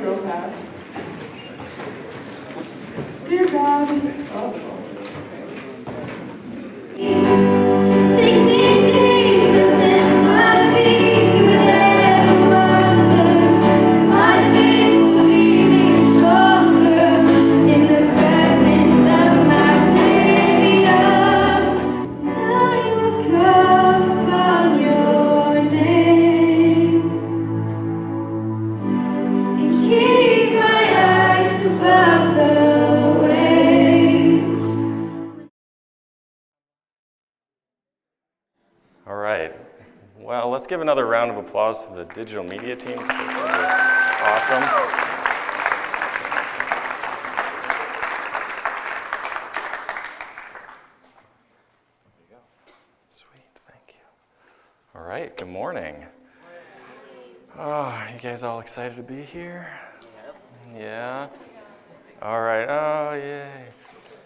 row pass. Dear God, oh. Take me deeper than my feet could ever wander. My faith will be made stronger in the presence of my Savior. I will call upon your name and keep my eyes above the waves. All right. Well, let's give another round of applause to the digital media team. Awesome. Sweet, thank you. All right, good morning. Oh, you guys all excited to be here? Yeah? All right, oh, yay.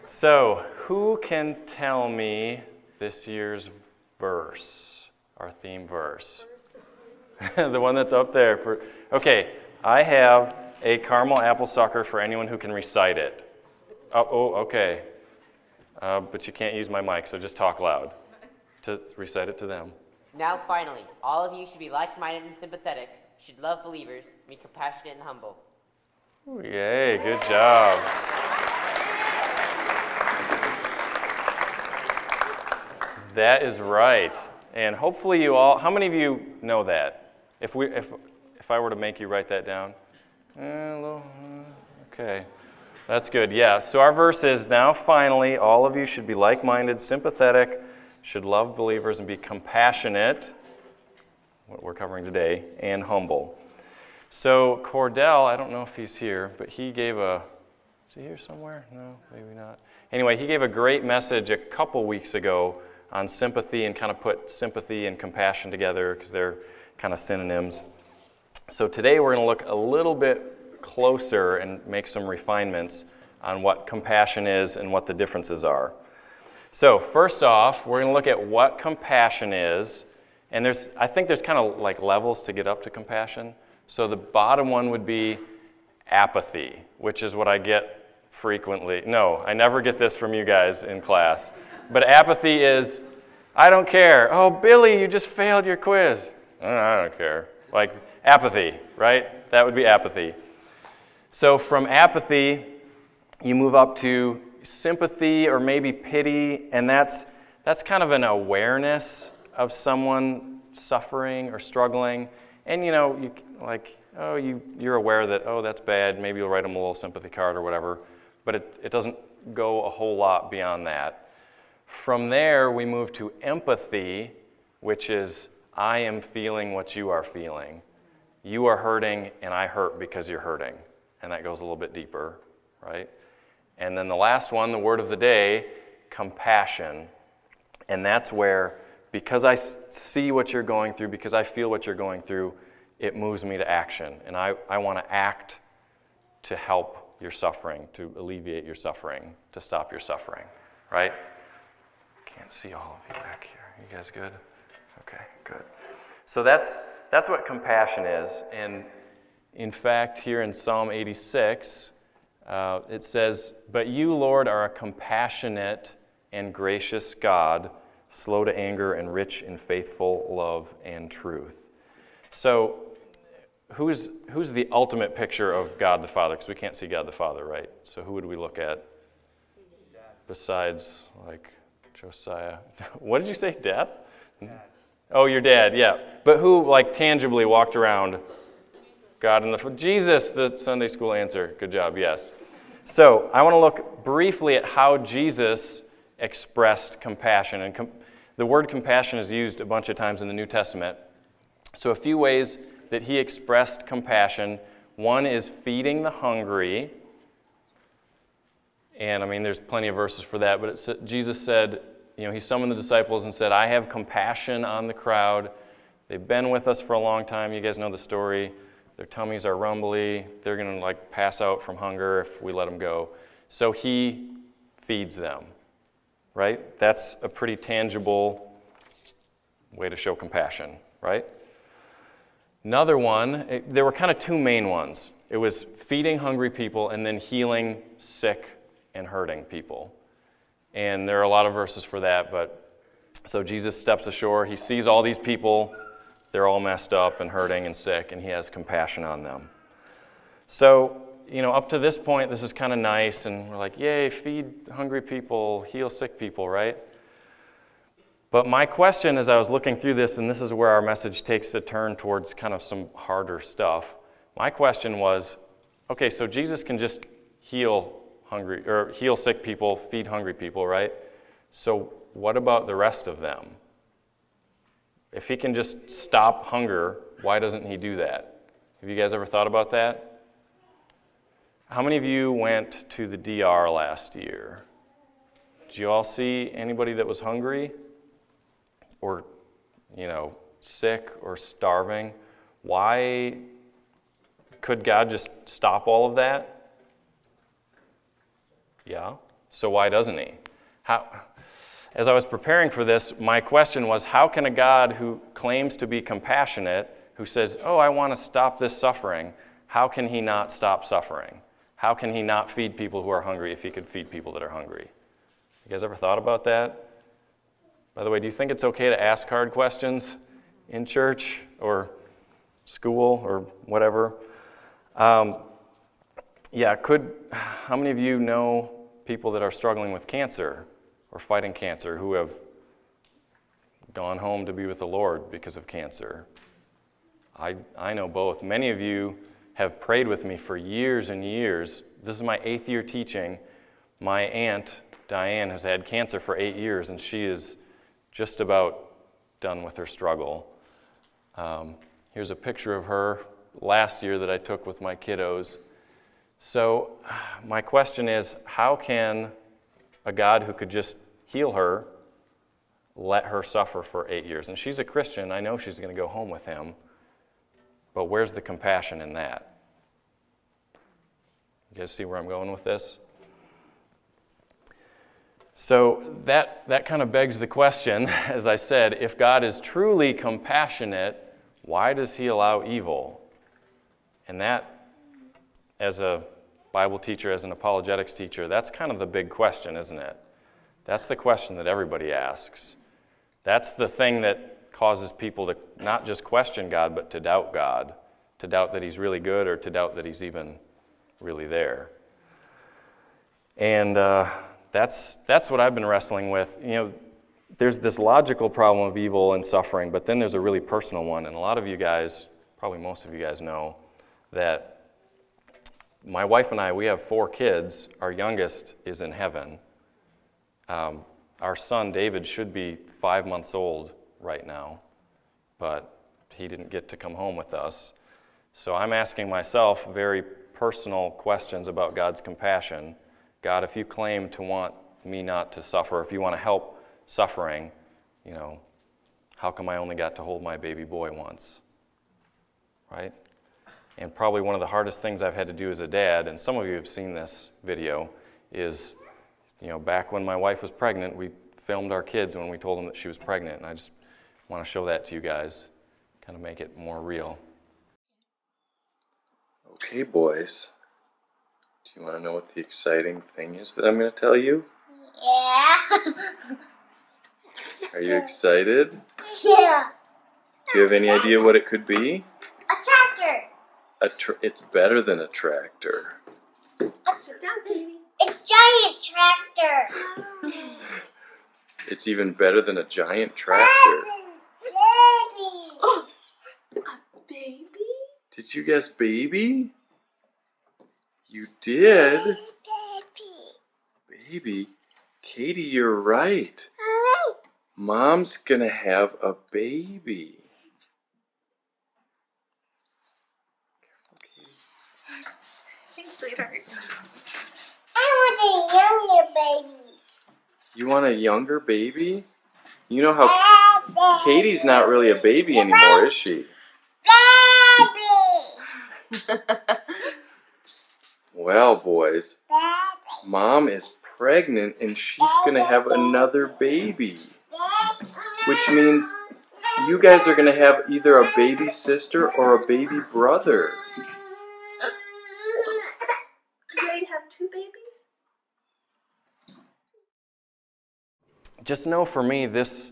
So, who can tell me this year's verse, our theme verse? The one that's up there. Okay, I have a caramel apple sucker for anyone who can recite it. Oh, okay. But you can't use my mic, so just talk loud to recite it to them. Now finally, all of you should be like-minded and sympathetic, should love believers, be compassionate and humble. Ooh, yay, good job. That is right. And hopefully you all, how many of you know that? If I were to make you write that down? Okay, that's good. Yeah, so our verse is, now finally, all of you should be like-minded, sympathetic, should love believers and be compassionate, what we're covering today, and humble. So Cordell, I don't know if he's here, but he gave a, is he here somewhere? No, maybe not. Anyway, he gave a great message a couple weeks ago on sympathy and kind of put sympathy and compassion together because they're kind of synonyms. So today we're going to look a little bit closer and make some refinements on what compassion is and what the differences are. So first off, we're going to look at what compassion is. And I think there's kind of like levels to get up to compassion. So the bottom one would be apathy, which is what I get frequently. No, I never get this from you guys in class. But apathy is, I don't care. Oh, Billy, you just failed your quiz. I don't care. Like apathy, right? That would be apathy. So from apathy, you move up to sympathy or maybe pity, and that's kind of an awareness of someone suffering or struggling. And you know, you're aware that, oh, that's bad. Maybe you'll write them a little sympathy card or whatever. But it doesn't go a whole lot beyond that. From there, we move to empathy, which is, I am feeling what you are feeling. You are hurting, and I hurt because you're hurting. And that goes a little bit deeper, right? And then the last one, the word of the day, compassion. And that's where, because I see what you're going through, because I feel what you're going through, it moves me to action. And I want to act to help your suffering, to alleviate your suffering, to stop your suffering, right? Can't see all of you back here. You guys good? Okay, good. So that's what compassion is. And in fact, here in Psalm 86, it says, "But you, Lord, are a compassionate and gracious God, slow to anger and rich in faithful love and truth." So who's the ultimate picture of God the Father? Because we can't see God the Father, right? So who would we look at besides, like, Josiah? What did you say, death? Dad. Oh, your dad, yeah. But who, like, tangibly walked around God in the... Jesus, the Sunday school answer. Good job, yes. So I want to look briefly at how Jesus expressed compassion. And the word compassion is used a bunch of times in the New Testament. So a few ways that he expressed compassion. One is feeding the hungry. And I mean, there's plenty of verses for that, but Jesus said, you know, he summoned the disciples and said, I have compassion on the crowd. They've been with us for a long time. You guys know the story. Their tummies are rumbly. They're going to like pass out from hunger if we let them go. So he feeds them, right? That's a pretty tangible way to show compassion, right? Another one, there were kind of two main ones. It was feeding hungry people and then healing sick and hurting people. And there are a lot of verses for that, but so Jesus steps ashore, he sees all these people, they're all messed up and hurting and sick, and he has compassion on them. So, up to this point, this is kind of nice, and we're like, yay, feed hungry people, heal sick people, right? But my question as I was looking through this, and this is where our message takes a turn towards kind of some harder stuff. My question was, okay, so Jesus can just heal sick people, feed hungry people, right? So what about the rest of them? If he can just stop hunger, why doesn't he do that? Have you guys ever thought about that? How many of you went to the DR last year? Did you all see anybody that was hungry or, sick or starving? Why could God just stop all of that? Yeah. So why doesn't he? As I was preparing for this, my question was, how can a God who claims to be compassionate, who says, oh, I want to stop this suffering, how can he not stop suffering? How can he not feed people who are hungry if he could feed people that are hungry? You guys ever thought about that? By the way, do you think it's okay to ask hard questions in church or school or whatever? How many of you know people that are struggling with cancer or fighting cancer who have gone home to be with the Lord because of cancer? I know both. Many of you have prayed with me for years and years. This is my 8th year teaching. My aunt, Diane, has had cancer for 8 years, and she is just about done with her struggle. Here's a picture of her last year that I took with my kiddos. So my question is, how can a God who could just heal her let her suffer for 8 years? And she's a Christian. I know she's going to go home with him. But where's the compassion in that? You guys see where I'm going with this? So that kind of begs the question, as I said, if God is truly compassionate, why does he allow evil? And that, as a Bible teacher, as an apologetics teacher, that's kind of the big question, isn't it? That's the question that everybody asks. That's the thing that causes people to not just question God, but to doubt God, to doubt that he's really good or to doubt that he's even really there. And that's what I've been wrestling with. There's this logical problem of evil and suffering, but then there's a really personal one. And a lot of you guys, probably most of you guys know that my wife and I, we have 4 kids. Our youngest is in heaven. Our son, David, should be 5 months old right now, but he didn't get to come home with us. So I'm asking myself very personal questions about God's compassion. God, if you claim to want me not to suffer, if you want to help suffering, how come I only got to hold my baby boy once, right? And probably one of the hardest things I've had to do as a dad, and some of you have seen this video, is, back when my wife was pregnant, we filmed our kids when we told them that she was pregnant, and I just want to show that to you guys, kind of make it more real. Okay, boys. Do you want to know what the exciting thing is that I'm going to tell you? Yeah. Are you excited? Yeah. Do you have any idea what it could be? A tractor. It's better than a tractor. Sit down, baby. A giant tractor. It's even better than a giant tractor. Baby. Oh, a baby? Did you guess baby? You did. Baby. Katie, you're right. Mom's gonna have a baby. Thanks, sweetheart. I want a younger baby. You want a younger baby? You know how Katie's not really a baby anymore, is she? Baby. Well, boys, Baby. Mom is pregnant and she's gonna have another baby. Which means you guys are gonna have either a baby sister or a baby brother. babies? Just know for me, this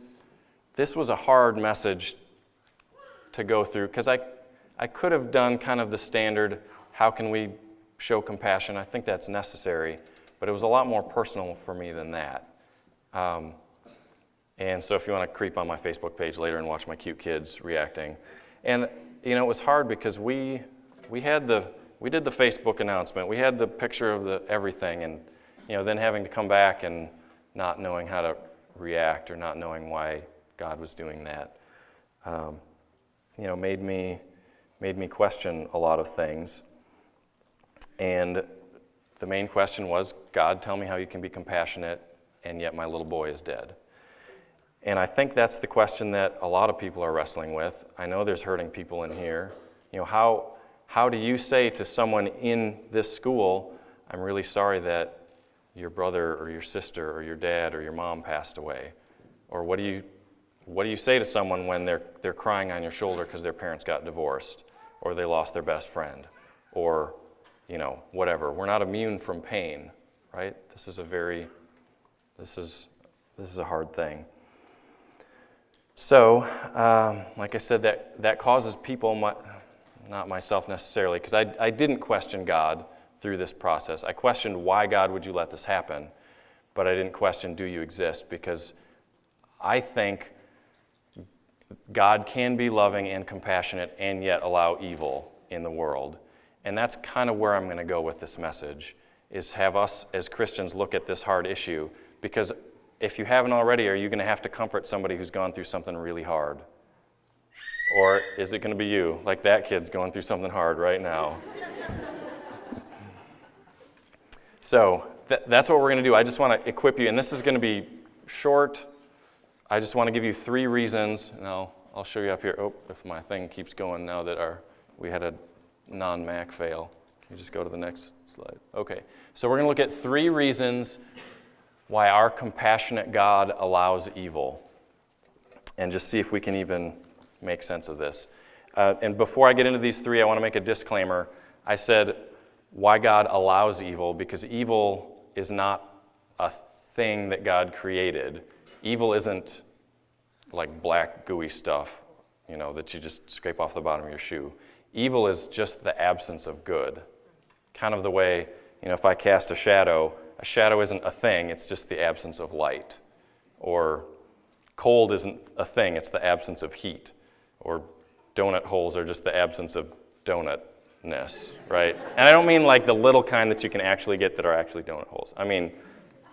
was a hard message to go through, because I could have done kind of the standard, how can we show compassion? I think that's necessary, but it was a lot more personal for me than that. And so if you want to creep on my Facebook page later and watch my cute kids reacting. And, you know, it was hard because we did the Facebook announcement. We had the picture of the everything, and, you know, then having to come back and not knowing how to react or not knowing why God was doing that, you know, made me question a lot of things. And the main question was, God, tell me how you can be compassionate, and yet my little boy is dead. And I think that's the question that a lot of people are wrestling with. I know there's hurting people in here. You know, how do you say to someone in this school, I'm really sorry that your brother or your sister or your dad or your mom passed away? Or what do you say to someone when they're crying on your shoulder because their parents got divorced, or they lost their best friend, or, you know, whatever? We're not immune from pain, right? This is a hard thing. So, like I said, that causes people, not myself necessarily, because I didn't question God through this process. I questioned, why, God, would you let this happen? But I didn't question, do you exist? Because I think God can be loving and compassionate and yet allow evil in the world. And that's kind of where I'm going to go with this message, is have us as Christians look at this hard issue. Because if you haven't already, are you going to have to comfort somebody who's gone through something really hard? Or is it going to be you, like that kid's going through something hard right now? So that's what we're going to do. I just want to equip you, and this is going to be short. I just want to give you 3 reasons, and I'll show you up here. Oh, if my thing keeps going now that we had a non-Mac fail. Can you just go to the next slide? Okay, so we're going to look at 3 reasons why our compassionate God allows evil, and just see if we can even make sense of this. And before I get into these 3, I want to make a disclaimer. I said why God allows evil, because evil is not a thing that God created. Evil isn't like black gooey stuff, you know, that you just scrape off the bottom of your shoe. Evil is just the absence of good. Kind of the way, you know, if I cast a shadow isn't a thing, it's just the absence of light. Or cold isn't a thing, it's the absence of heat. Or donut holes are just the absence of donutness, right? And I don't mean like the little kind that you can actually get that are actually donut holes. I mean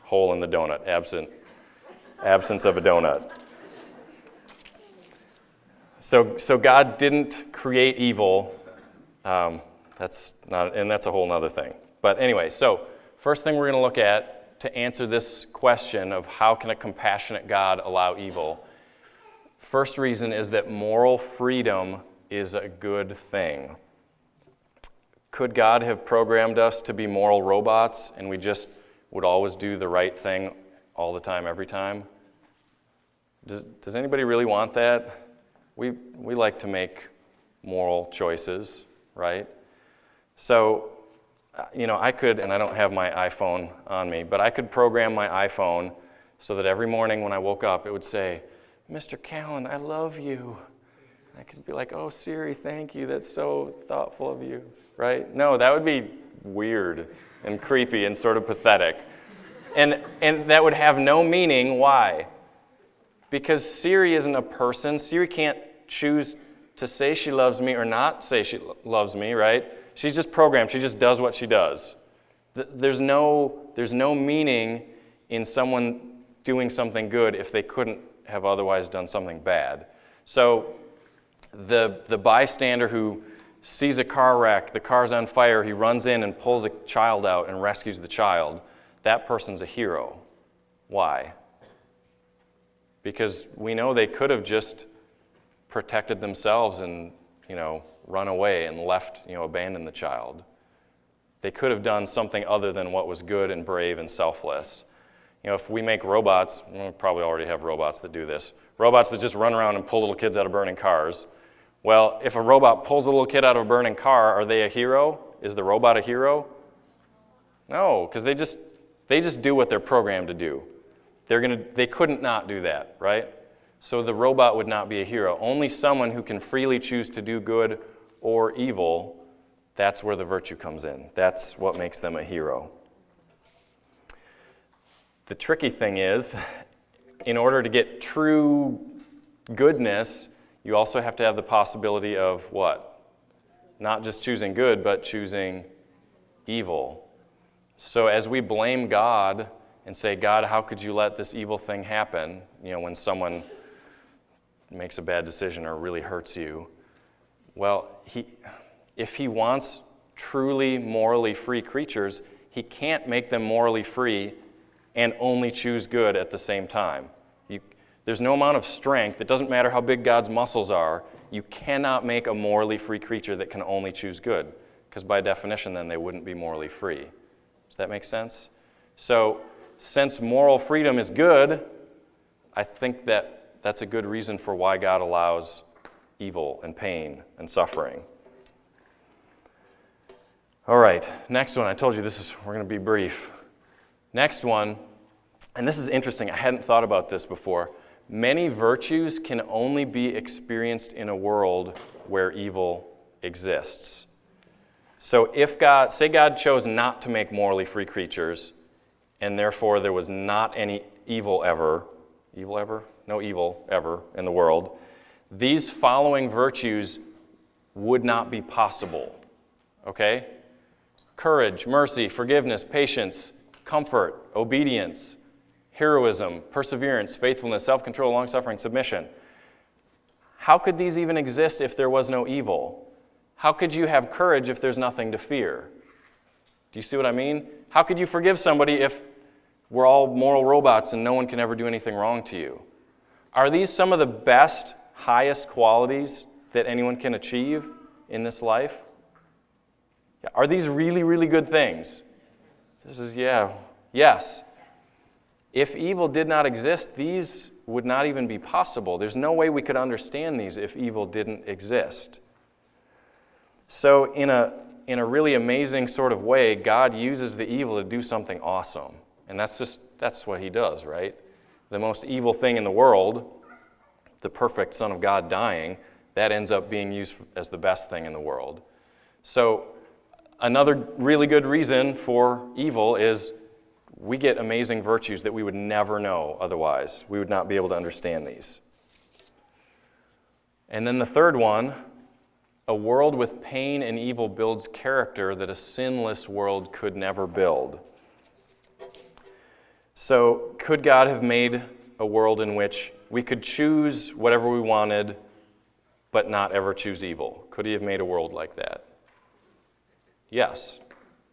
hole in the donut, absence of a donut. So God didn't create evil. That's a whole other thing. But anyway, so first thing we're going to look at to answer this question of how can a compassionate God allow evil. First reason is that moral freedom is a good thing. Could God have programmed us to be moral robots and we just would always do the right thing all the time, every time? Does anybody really want that? We like to make moral choices, right? So, you know, I could, and I don't have my iPhone on me, but I could program my iPhone so that every morning when I woke up, it would say, Mr. Callan, I love you. I could be like, oh, Siri, thank you. That's so thoughtful of you, right? No, that would be weird and creepy and sort of pathetic. And that would have no meaning. Why? Because Siri isn't a person. Siri can't choose to say she loves me or not say she loves me, right? She's just programmed. She just does what she does. There's no meaning in someone doing something good if they couldn't have otherwise done something bad. So the bystander who sees a car wreck, the car's on fire, he runs in and pulls a child out and rescues the child, that person's a hero. Why? Because we know they could have just protected themselves and, you know, run away and left, you know, abandoned the child. They could have done something other than what was good and brave and selfless. You know, if we make robots, we probably already have robots that do this, robots that just run around and pull little kids out of burning cars. Well, if a robot pulls a little kid out of a burning car, are they a hero? Is the robot a hero? No, because they just do what they're programmed to do. They couldn't not do that, right? So the robot would not be a hero. Only someone who can freely choose to do good or evil, that's where the virtue comes in. That's what makes them a hero. The tricky thing is, in order to get true goodness, you also have to have the possibility of what? Not just choosing good, but choosing evil. So as we blame God and say, God, how could you let this evil thing happen? You know, when someone makes a bad decision or really hurts you. Well, if he wants truly morally free creatures, he can't make them morally free and only choose good at the same time. There's no amount of strength. It doesn't matter how big God's muscles are. You cannot make a morally free creature that can only choose good, because by definition, then they wouldn't be morally free. Does that make sense? So, since moral freedom is good, I think that's a good reason for why God allows evil and pain and suffering. All right, next one. I told you we're going to be brief. Next one, and this is interesting. I hadn't thought about this before. Many virtues can only be experienced in a world where evil exists. So say God chose not to make morally free creatures, and therefore there was not any evil ever in the world, these following virtues would not be possible. Okay? Courage, mercy, forgiveness, patience, comfort, obedience, heroism, perseverance, faithfulness, self-control, long-suffering, submission. How could these even exist if there was no evil? How could you have courage if there's nothing to fear? Do you see what I mean? How could you forgive somebody if we're all moral robots and no one can ever do anything wrong to you? Are these some of the best, highest qualities that anyone can achieve in this life? Are these really, really good things? Yes. If evil did not exist, these would not even be possible. There's no way we could understand these if evil didn't exist. So in a really amazing sort of way, God uses the evil to do something awesome. And that's what he does, right? The most evil thing in the world, the perfect Son of God dying, that ends up being used as the best thing in the world. So another really good reason for evil is we get amazing virtues that we would never know otherwise. We would not be able to understand these. And then the third one, a world with pain and evil builds character that a sinless world could never build. So, could God have made a world in which we could choose whatever we wanted, but not ever choose evil? Could he have made a world like that? Yes.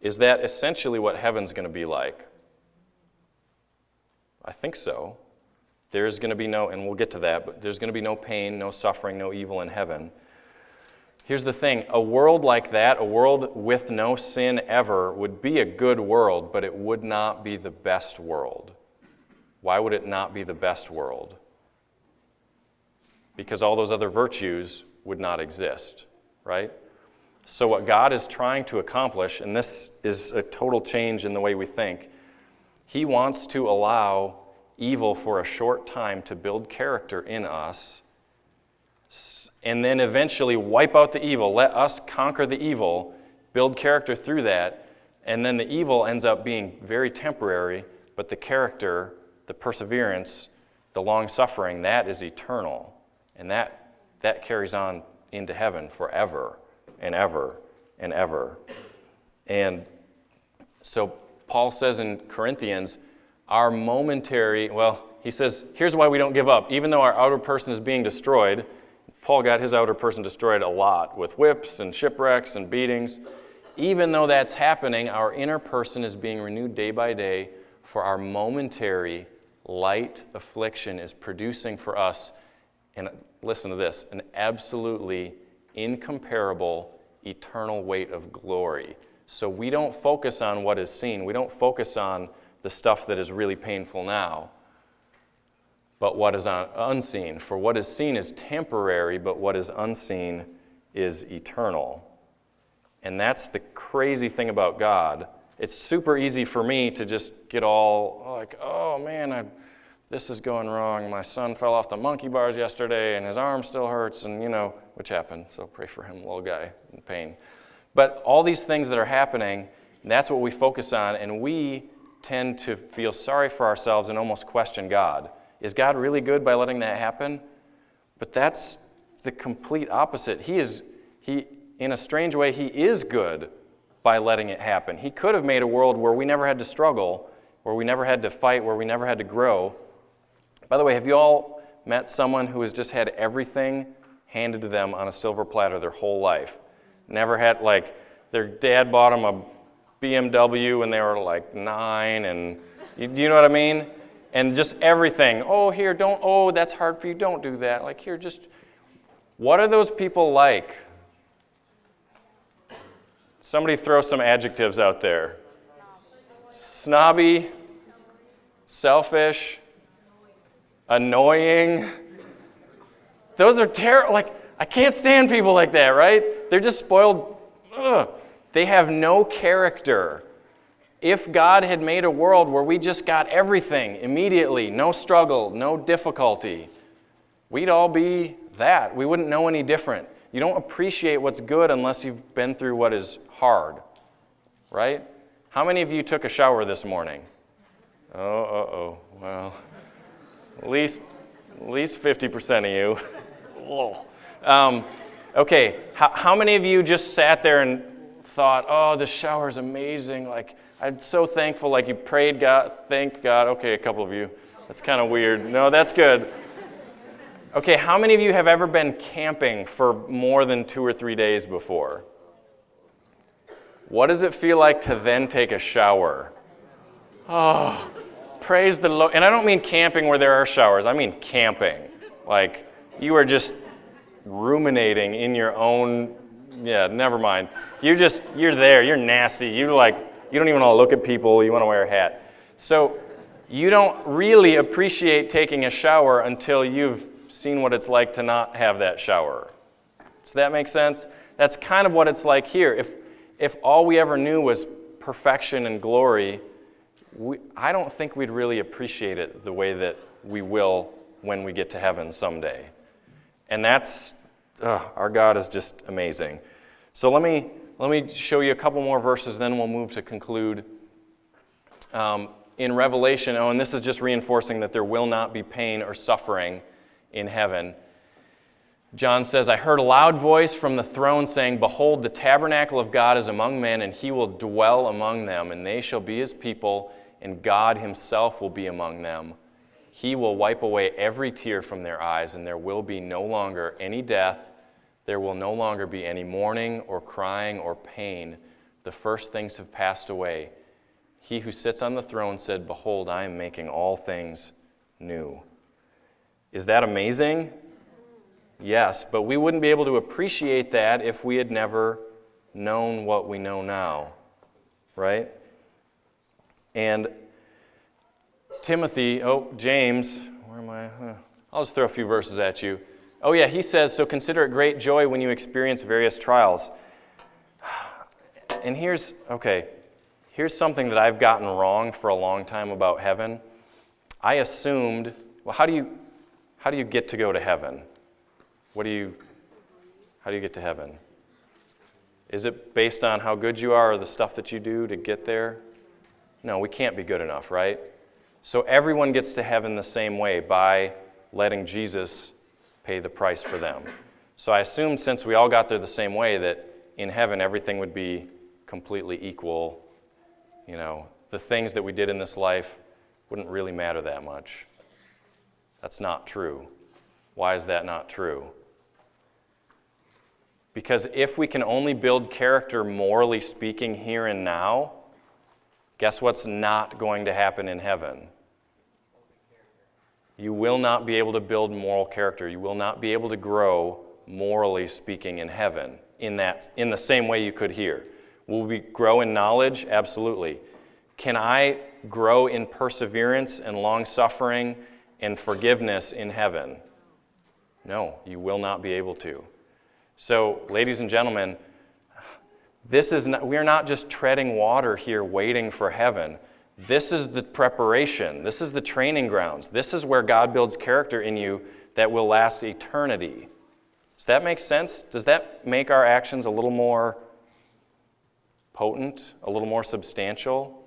Is that essentially what heaven's going to be like? I think so. There's going to be and we'll get to that, but there's going to be no pain, no suffering, no evil in heaven. Here's the thing, a world like that, a world with no sin ever, would be a good world, but it would not be the best world. Why would it not be the best world? Because all those other virtues would not exist, right? So what God is trying to accomplish, and this is a total change in the way we think, he wants to allow evil for a short time to build character in us, and then eventually wipe out the evil. Let us conquer the evil, build character through that, and then the evil ends up being very temporary, but the character, the perseverance, the long-suffering, that is eternal. And that carries on into heaven forever and ever and ever. And so Paul says in Corinthians, our momentary, he says, here's why we don't give up. Even though our outer person is being destroyed, Paul got his outer person destroyed a lot with whips and shipwrecks and beatings. Even though that's happening, our inner person is being renewed day by day, for our momentary light affliction is producing for us, and listen to this, an absolutely incomparable eternal weight of glory. So we don't focus on what is seen. We don't focus on the stuff that is really painful now, but what is unseen. For what is seen is temporary, but what is unseen is eternal. And that's the crazy thing about God. It's super easy for me to just get all like, oh man, this is going wrong. My son fell off the monkey bars yesterday and his arm still hurts, and which happened. So pray for him, little guy in pain. But all these things that are happening, that's what we focus on, and we tend to feel sorry for ourselves and almost question God. Is God really good by letting that happen? But that's the complete opposite. He, in a strange way, he is good by letting it happen. He could have made a world where we never had to struggle, where we never had to fight, where we never had to grow. By the way, have you all met someone who has just had everything handed to them on a silver platter their whole life? Never had, like, their dad bought them a BMW when they were like 9, and do you know what I mean? And just everything. Oh, here, that's hard for you, don't do that. Like, here, just, what are those people like? Somebody throw some adjectives out there. Snobby, selfish, annoying. Those are terrible. Like, I can't stand people like that, right? They're just spoiled. Ugh. They have no character. If God had made a world where we just got everything immediately, no struggle, no difficulty, we'd all be that. We wouldn't know any different. You don't appreciate what's good unless you've been through what is hard, right? How many of you took a shower this morning? Well, at least 50% of you. Okay, how many of you just sat there and thought, oh, this shower is amazing, like, I'm so thankful, like you prayed God, thanked God. Okay, a couple of you. That's kind of weird. No, that's good. Okay, how many of you have ever been camping for more than 2 or 3 days before? What does it feel like to then take a shower? Oh, praise the Lord. And I don't mean camping where there are showers. I mean camping. Like, you are just ruminating in your own, never mind. You're there, you're nasty. You don't even want to look at people, you want to wear a hat. So you don't really appreciate taking a shower until you've seen what it's like to not have that shower. Does that make sense? That's kind of what it's like here. If all we ever knew was perfection and glory, I don't think we'd really appreciate it the way that we will when we get to heaven someday. And that's, our God is just amazing. So let me show you a couple more verses, then we'll move to conclude. In Revelation, and this is just reinforcing that there will not be pain or suffering in heaven. John says, I heard a loud voice from the throne saying, behold, the tabernacle of God is among men, and he will dwell among them, and they shall be his people, and God himself will be among them. He will wipe away every tear from their eyes, and there will be no longer any death. There will no longer be any mourning or crying or pain. The first things have passed away. He who sits on the throne said, behold, I am making all things new. Is that amazing? Yes, but we wouldn't be able to appreciate that if we had never known what we know now, right? And James, where am I? I'll just throw a few verses at you. Oh yeah, he says, so consider it great joy when you experience various trials. And here's something that I've gotten wrong for a long time about heaven. I assumed, well, how do you get to go to heaven? How do you get to heaven? Is it based on how good you are or the stuff that you do to get there? No, we can't be good enough, right? So everyone gets to heaven the same way, by letting Jesus pay the price for them. So I assumed since we all got there the same way that in heaven everything would be completely equal. The things that we did in this life wouldn't really matter that much. That's not true. Why is that not true? Because if we can only build character, morally speaking, here and now, guess what's not going to happen in heaven? You will not be able to build moral character. You will not be able to grow, morally speaking, in heaven in the same way you could here. Will we grow in knowledge? Absolutely. Can I grow in perseverance and long-suffering and forgiveness in heaven? No, you will not be able to. So, ladies and gentlemen, we are not just treading water here waiting for heaven. This is the preparation. This is the training grounds. This is where God builds character in you that will last eternity. Does that make sense? Does that make our actions a little more potent, a little more substantial?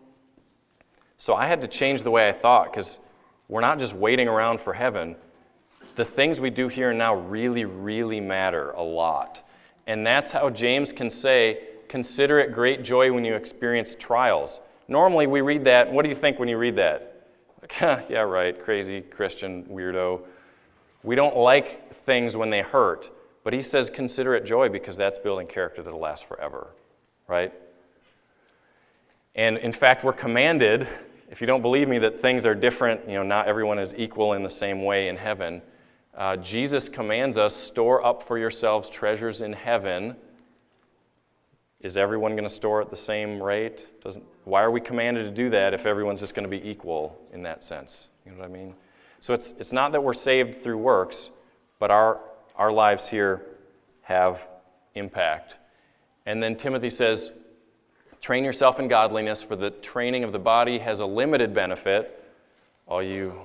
So I had to change the way I thought, because we're not just waiting around for heaven. The things we do here and now really, really matter a lot. And that's how James can say, consider it great joy when you experience trials. Normally we read that, what do you think when you read that? Like, yeah, right, crazy Christian weirdo. We don't like things when they hurt, but he says consider it joy because that's building character that'll last forever, right? And in fact, we're commanded, if you don't believe me that things are different, not everyone is equal in the same way in heaven, Jesus commands us, store up for yourselves treasures in heaven. Is everyone going to store at the same rate? Why are we commanded to do that if everyone's just going to be equal in that sense? You know what I mean? So it's not that we're saved through works, but our lives here have impact. And then Timothy says, train yourself in godliness, for the training of the body has a limited benefit. All you,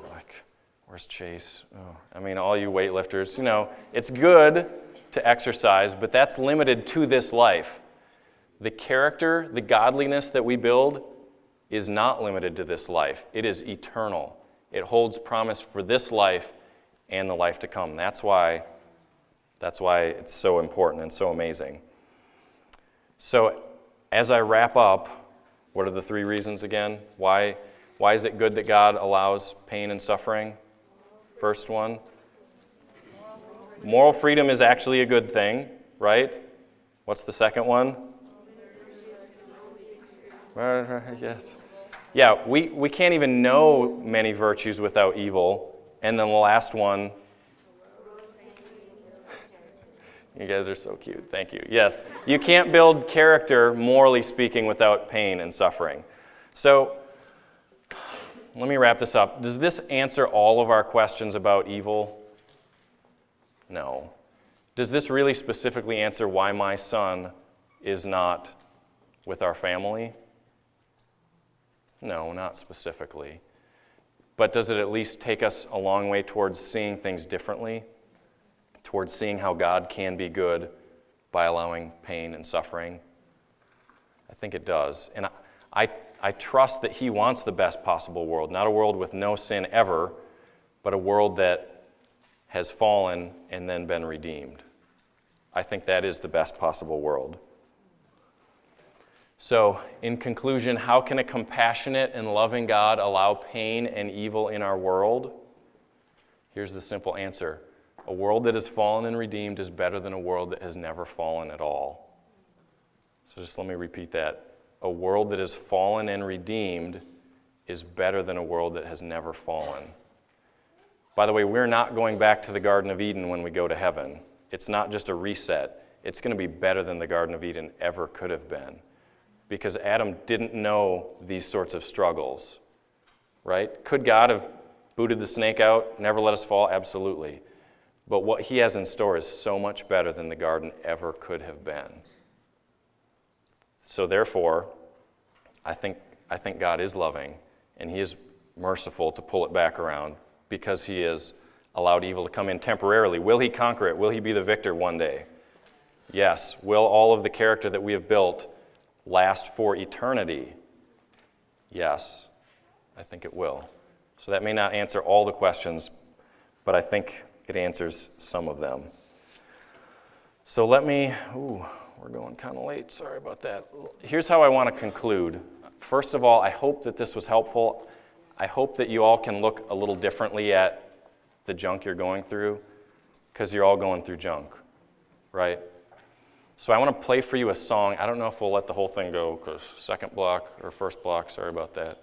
where's Chase? All you weightlifters, it's good to exercise, but that's limited to this life. The character, the godliness that we build is not limited to this life. It is eternal. It holds promise for this life and the life to come. That's why it's so important and so amazing. So as I wrap up, what are the 3 reasons again? Why is it good that God allows pain and suffering? First one, moral freedom is actually a good thing, right? What's the second one? Yes. Yeah, we can't even know many virtues without evil. And then the last one, you guys are so cute, thank you. Yes, you can't build character, morally speaking, without pain and suffering. So, let me wrap this up. Does this answer all of our questions about evil? No. Does this really specifically answer why my son is not with our family? No, not specifically. But does it at least take us a long way towards seeing things differently? Towards seeing how God can be good by allowing pain and suffering? I think it does. And I trust that he wants the best possible world, not a world with no sin ever, but a world that has fallen and then been redeemed. I think that is the best possible world. So, in conclusion, how can a compassionate and loving God allow pain and evil in our world? Here's the simple answer. A world that has fallen and redeemed is better than a world that has never fallen at all. So just let me repeat that. A world that has fallen and redeemed is better than a world that has never fallen. By the way, we're not going back to the Garden of Eden when we go to heaven. It's not just a reset. It's going to be better than the Garden of Eden ever could have been. Because Adam didn't know these sorts of struggles, right? Could God have booted the snake out, never let us fall? Absolutely. But what he has in store is so much better than the garden ever could have been. So therefore, I think God is loving, and he is merciful to pull it back around because he has allowed evil to come in temporarily. Will he conquer it? Will he be the victor one day? Yes. Will all of the character that we have built last for eternity? Yes, I think it will. So that may not answer all the questions, but I think it answers some of them. So we're going kind of late, sorry about that. Here's how I want to conclude. First of all, I hope that this was helpful. I hope that you all can look a little differently at the junk you're going through, because you're all going through junk, right? So I want to play for you a song. I don't know if we'll let the whole thing go, because second block or first block, sorry about that.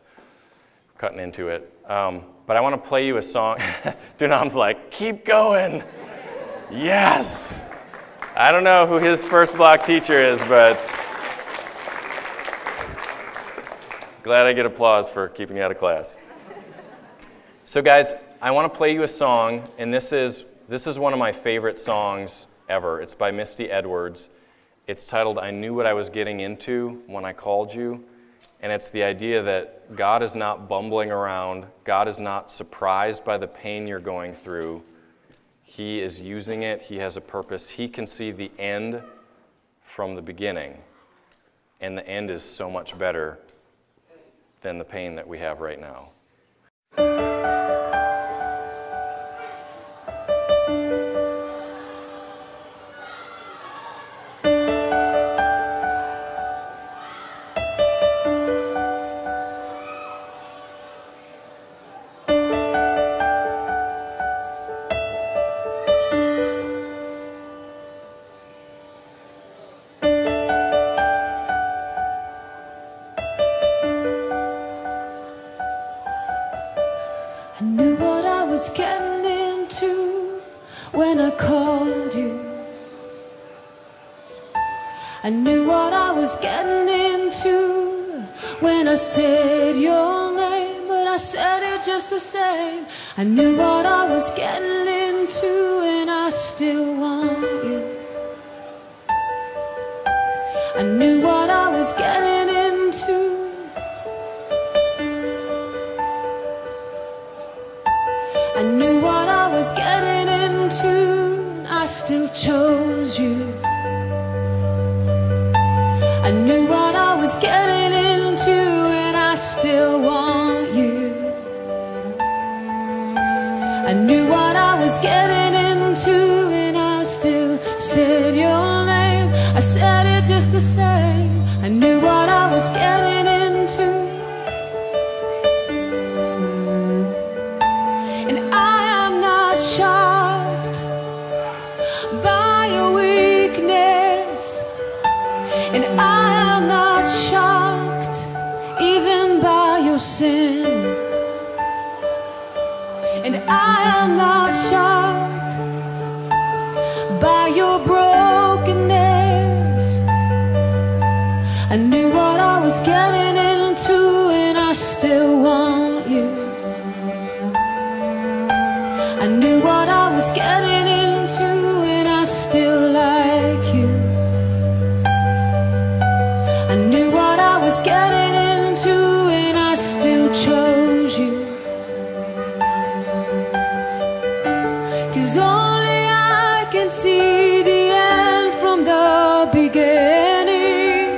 Cutting into it. But I want to play you a song. Dunam's like, keep going. Yes. I don't know who his first block teacher is, but glad I get applause for keeping you out of class. So guys, I want to play you a song, and this is one of my favorite songs ever. It's by Misty Edwards. It's titled, I Knew What I Was Getting Into When I Called You. And it's the idea that God is not bumbling around. God is not surprised by the pain you're going through. He is using it. He has a purpose. He can see the end from the beginning. And the end is so much better than the pain that we have right now. I knew what I was getting into when I called you. I knew what I was getting into when I said your name, but I said it just the same. I knew what I was getting into and I still want you. I knew what I was getting into. I knew what I was getting into, and I still chose you. I knew what I was getting into, and I still want you. I knew what I was getting into, and I still said your name. I said it just the same. I knew what I was getting into. Shocked by your weakness, and I am not shocked even by your sin, and I am not shocked by your brokenness. I knew what I was getting into, and I still want you. I knew what I was getting into, and I still like you. I knew what I was getting into, and I still chose you. 'Cause only I can see the end from the beginning,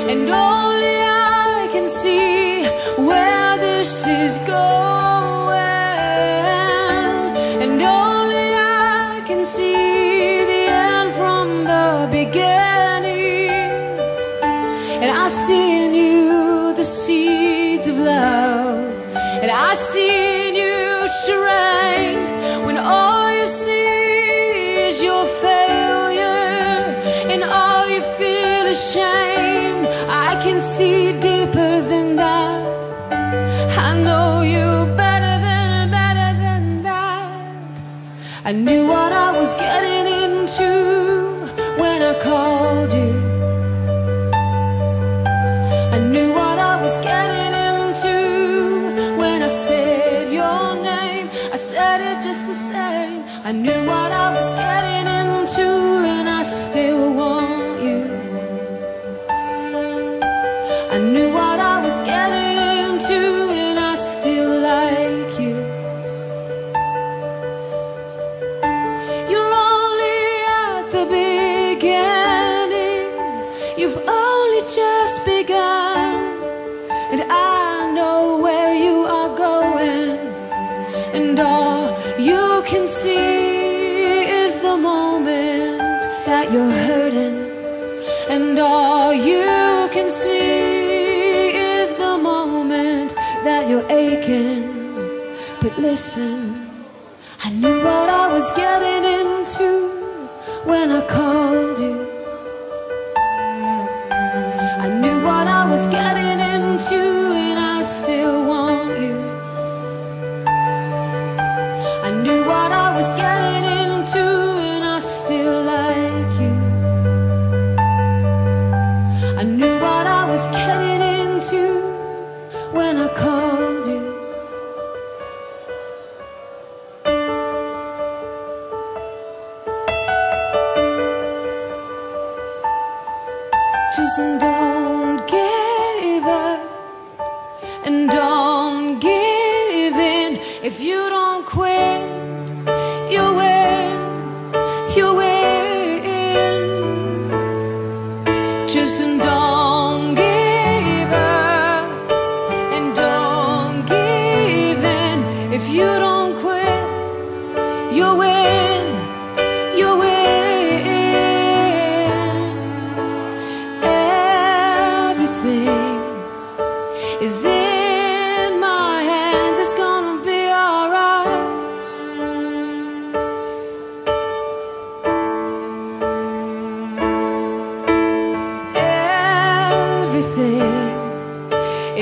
and only I can see where this is going. See the end from the beginning, and I see in you the seeds of love, and I see in you strength when all you see is your failure, and all you feel is shame. I can see deeper than that. I know you better than that. I knew what I was getting into when I called you. I knew what I was getting into when I said your name. I said it just the same. I knew what I was getting into, and I still want you. I knew what I was getting into, and I still like you. Beginning, you've only just begun, and I know where you are going, and all you can see is the moment that you're hurting, and all you can see is the moment that you're aching. But listen, I knew what I was getting into when I called you. I knew what I was getting into, and I still want you. I knew what I was getting into, and I still like you. I knew what I was getting into when I called you.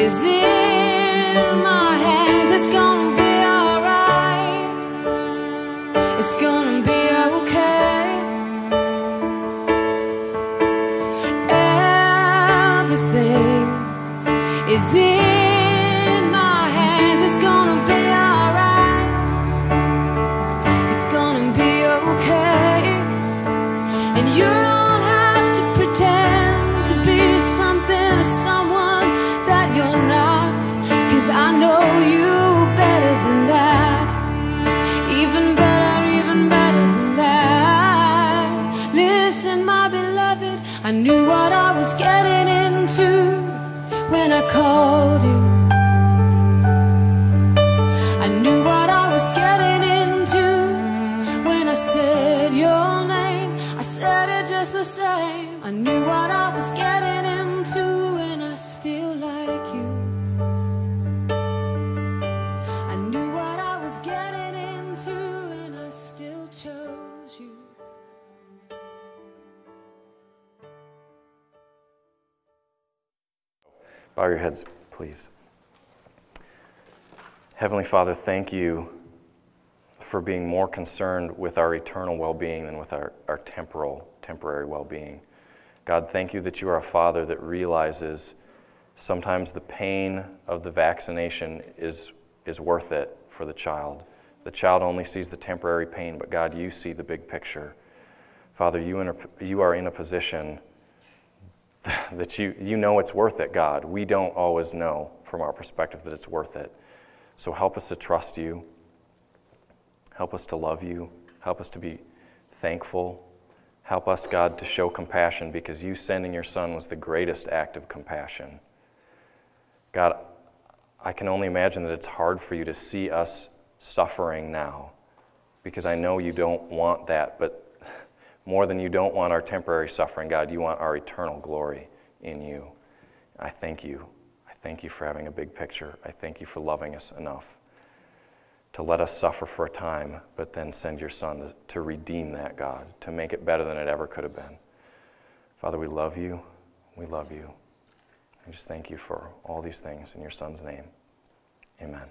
is in my hands. It's gonna be alright. It's gonna be okay. Everything is in my hands. It's gonna be alright. You're gonna be okay. And you don't have to pretend to be something or someone that you're not, 'cause I know you better than that. Even better than that. Listen, my beloved, I knew what I was getting into when I called you. I knew what I was getting into when I said your name. I said it just the same. I knew what I was getting into, and I still like you. I knew what I was getting into, and I still chose you. Bow your heads, please. Heavenly Father, thank you for being more concerned with our eternal well-being than with our temporary well-being. God, thank you that you are a Father that realizes sometimes the pain of the vaccination is worth it for the child. The child only sees the temporary pain, but God, you see the big picture. Father, you are in a position that you know it's worth it, God. We don't always know from our perspective that it's worth it. So help us to trust you. Help us to love you. Help us to be thankful. Help us, God, to show compassion, because you sending your Son was the greatest act of compassion. God, I can only imagine that it's hard for you to see us suffering now, because I know you don't want that, but more than you don't want our temporary suffering, God, you want our eternal glory in you. I thank you. I thank you for having a big picture. I thank you for loving us enough to let us suffer for a time, but then send your Son to redeem that, God, to make it better than it ever could have been. Father, we love you. We love you. I just thank you for all these things in your Son's name. Amen.